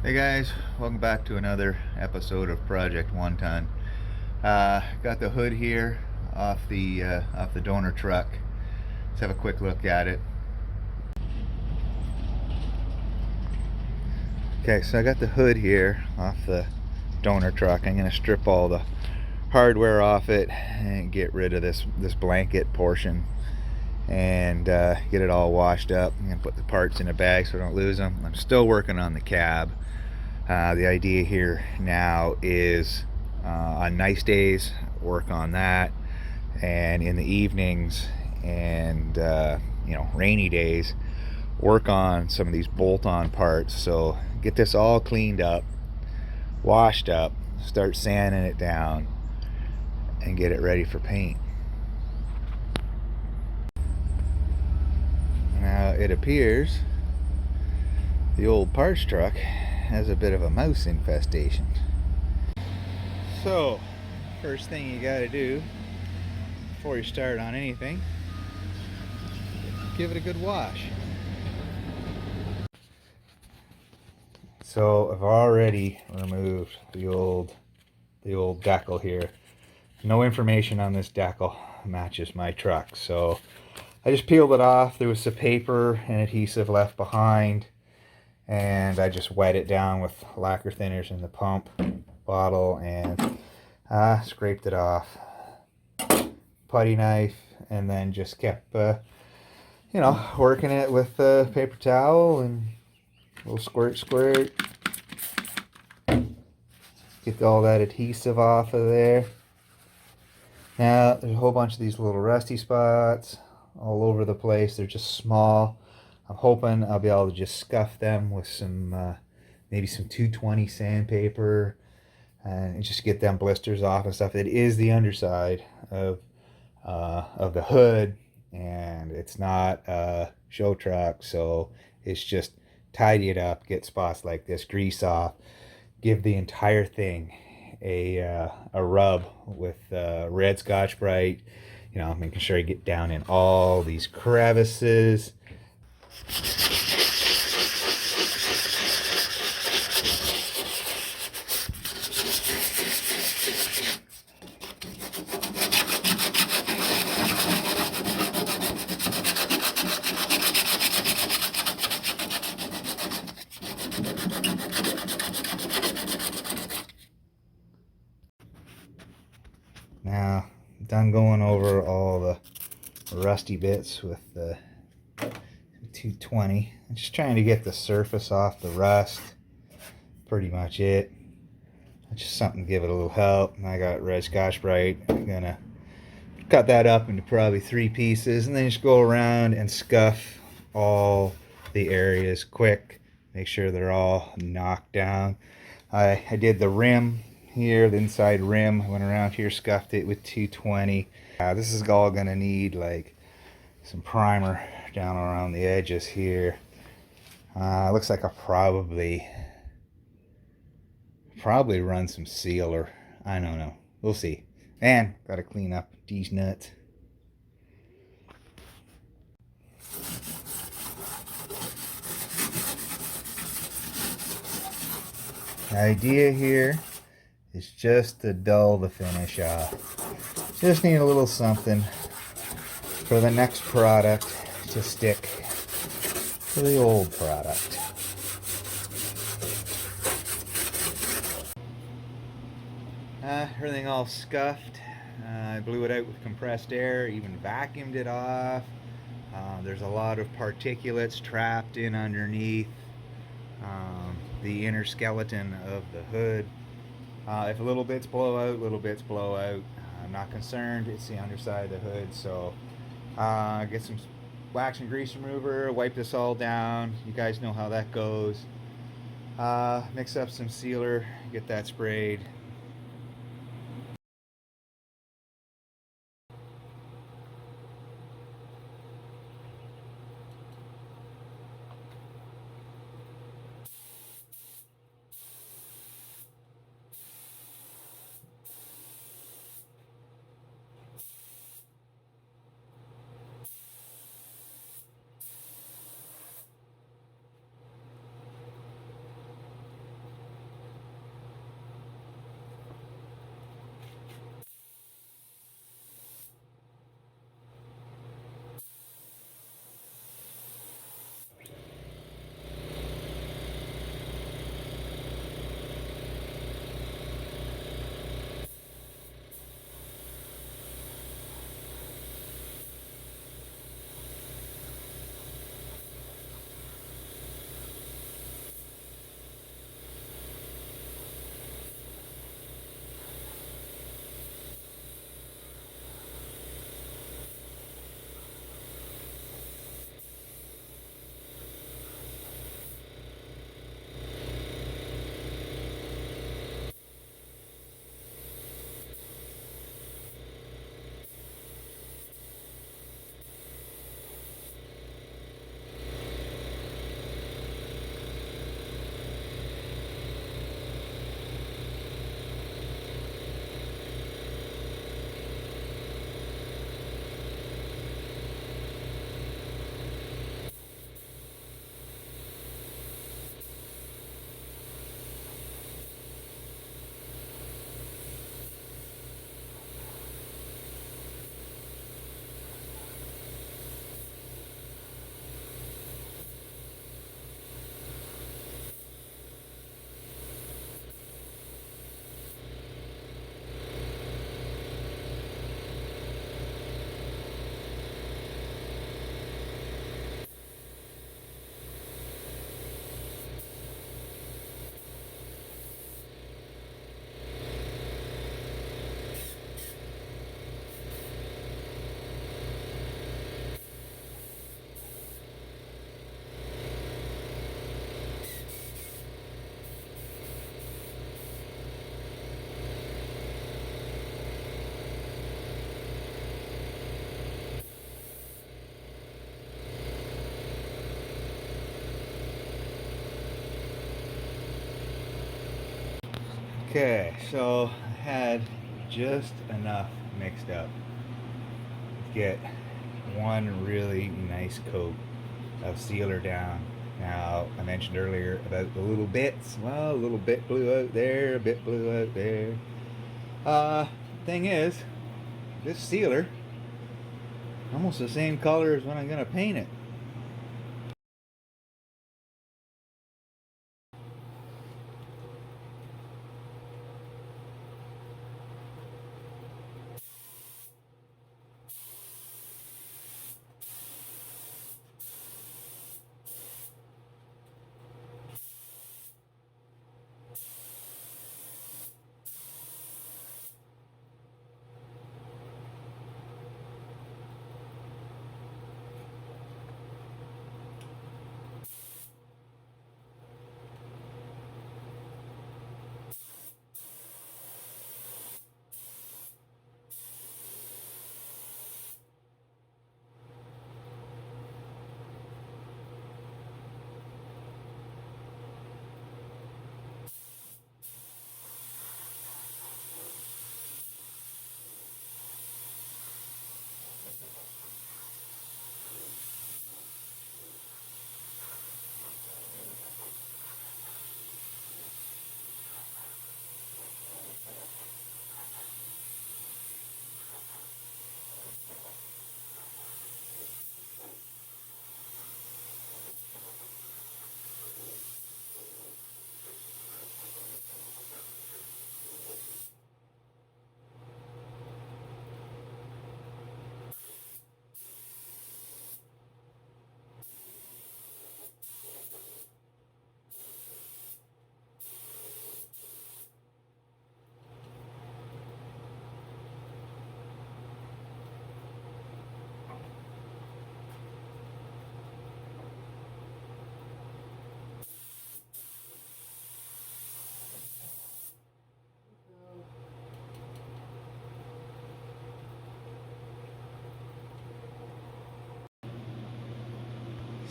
Hey guys, welcome back to another episode of Project One Ton. Got the hood here off the donor truck. Let's have a quick look at it. Okay, so I got the hood here off the donor truck. I'm gonna strip all the hardware off it and get rid of this blanket portion and get it all washed up. I'm gonna put the parts in a bag so I don't lose them. I'm still working on the cab. The idea here now is on nice days work on that, and in the evenings and rainy days work on some of these bolt-on parts. So get this all cleaned up, washed up, start sanding it down and get it ready for paint. Now it appears the old parts truck has a bit of a mouse infestation. So first thing you got to do before you start on anything, give it a good wash. So I've already removed the old decal here. No information on this decal matches my truck, so I just peeled it off. There was some paper and adhesive left behind, and I just wet it down with lacquer thinners in the pump bottle and scraped it off. Putty knife, and then just kept working it with a paper towel and a little squirt. Get all that adhesive off of there. Now there's a whole bunch of these little rusty spots all over the place. They're just small. I'm hoping I'll be able to just scuff them with some maybe some 220 sandpaper and just get them blisters off and stuff. It is the underside of the hood, and it's not a show truck, so it's just tidy it up, get spots like this, grease off, give the entire thing a rub with red Scotch Brite, making sure I get down in all these crevices. Now, done going over all the rusty bits with the 220. I'm just trying to get the surface off the rust. Pretty much it. Just something to give it a little help. And I got red Scotch Brite. I'm gonna cut that up into probably 3 pieces and then just go around and scuff all the areas quick. Make sure they're all knocked down. I did the rim here, the inside rim. I went around here, scuffed it with 220. This is all gonna need like some primer down around the edges here. Looks like I'll probably run some sealer. I don't know. We'll see. And gotta clean up these nuts. The idea here is just to dull the finish off. Just need a little something for the next product to stick to the old product. Everything all scuffed. I blew it out with compressed air, even vacuumed it off. There's a lot of particulates trapped in underneath the inner skeleton of the hood. If little bits blow out, little bits blow out. I'm not concerned. It's the underside of the hood, so get some wax and grease remover, wipe this all down. You guys know how that goes. Mix up some sealer, get that sprayed. Okay, so I had just enough mixed up to get one really nice coat of sealer down. Now, I mentioned earlier about the little bits. Well, a little bit blew out there, a bit blew out there. Thing is, this sealer, almost the same color as when I'm gonna paint it.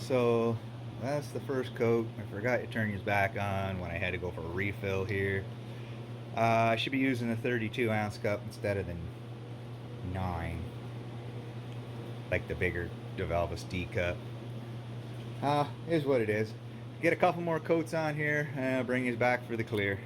So that's the first coat. I forgot to turn his back on when I had to go for a refill here. I should be using a 32 ounce cup instead of the 9, like the bigger DeValvis D cup. Is what it is. Get a couple more coats on here and I'll bring his back for the clear.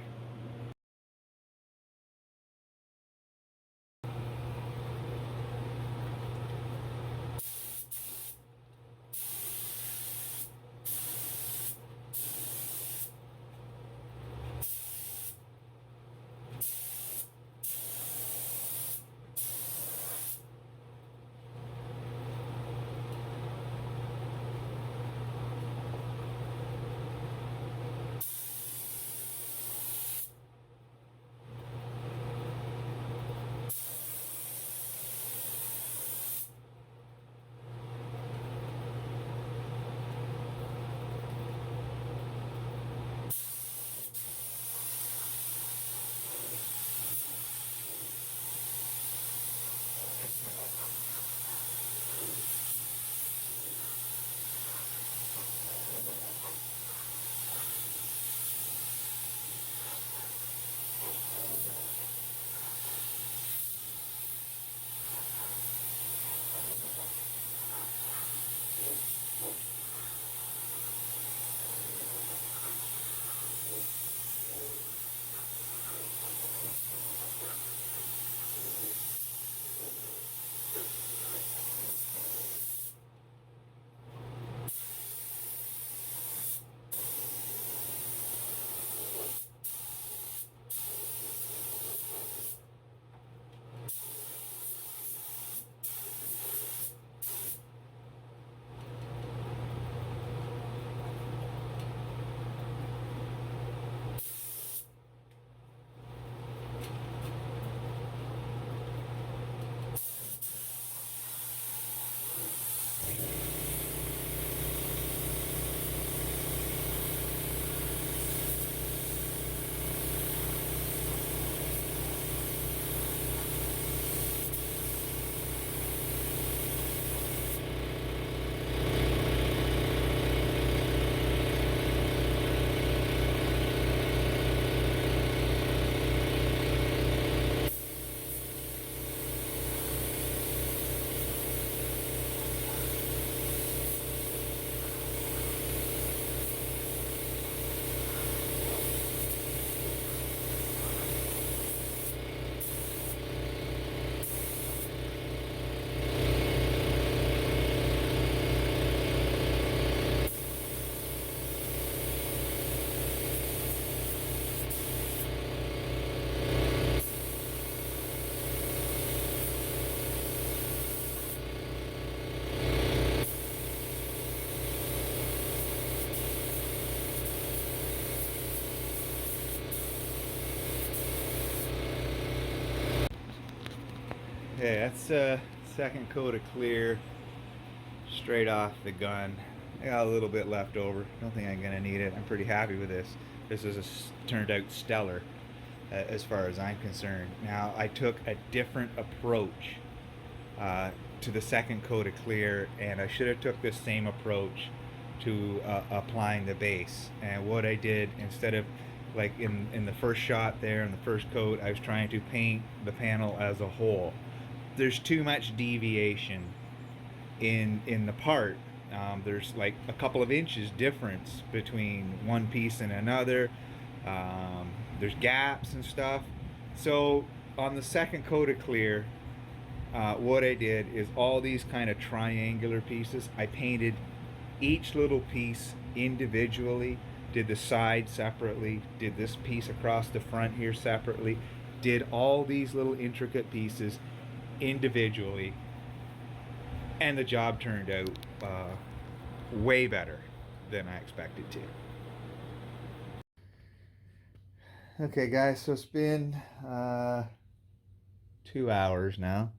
Okay, that's second coat of clear straight off the gun. I got a little bit left over. Don't think I'm gonna need it. I'm pretty happy with this. This is turned out stellar as far as I'm concerned. Now I took a different approach to the second coat of clear, and I should have took this same approach to applying the base. And what I did, instead of like in the first shot there in the first coat, I was trying to paint the panel as a whole. There's too much deviation in the part. There's like a couple of inches difference between one piece and another. There's gaps and stuff. So on the second coat of clear, what I did is all these kind of triangular pieces, I painted each little piece individually, did the side separately, did this piece across the front here separately, did all these little intricate pieces individually, and the job turned out way better than I expected to. Okay guys, so it's been 2 hours now.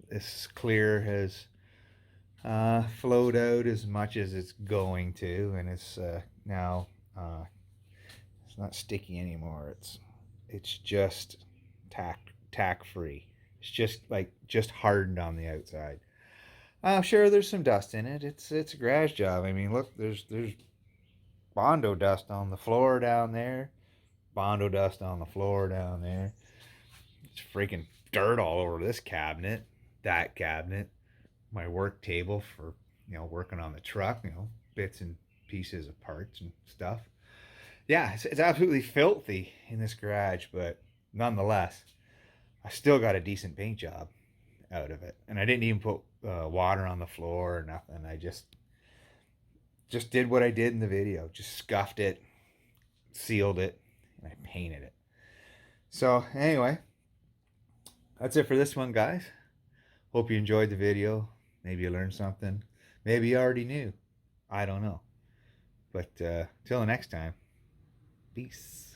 This clear has flowed out as much as it's going to, and it's now it's not sticky anymore. It's just tack free. It's just hardened on the outside. Sure, there's some dust in it. It's a garage job. I mean, look, there's Bondo dust on the floor down there. Bondo dust on the floor down there. It's freaking dirt all over this cabinet, that cabinet, my work table for, working on the truck, bits and pieces of parts and stuff. Yeah, it's absolutely filthy in this garage, but nonetheless, I still got a decent paint job out of it. And I didn't even put water on the floor or nothing. I just did what I did in the video. Just scuffed it, sealed it, and I painted it. So anyway, that's it for this one, guys. Hope you enjoyed the video. Maybe you learned something. Maybe you already knew. I don't know. But till the next time, peace.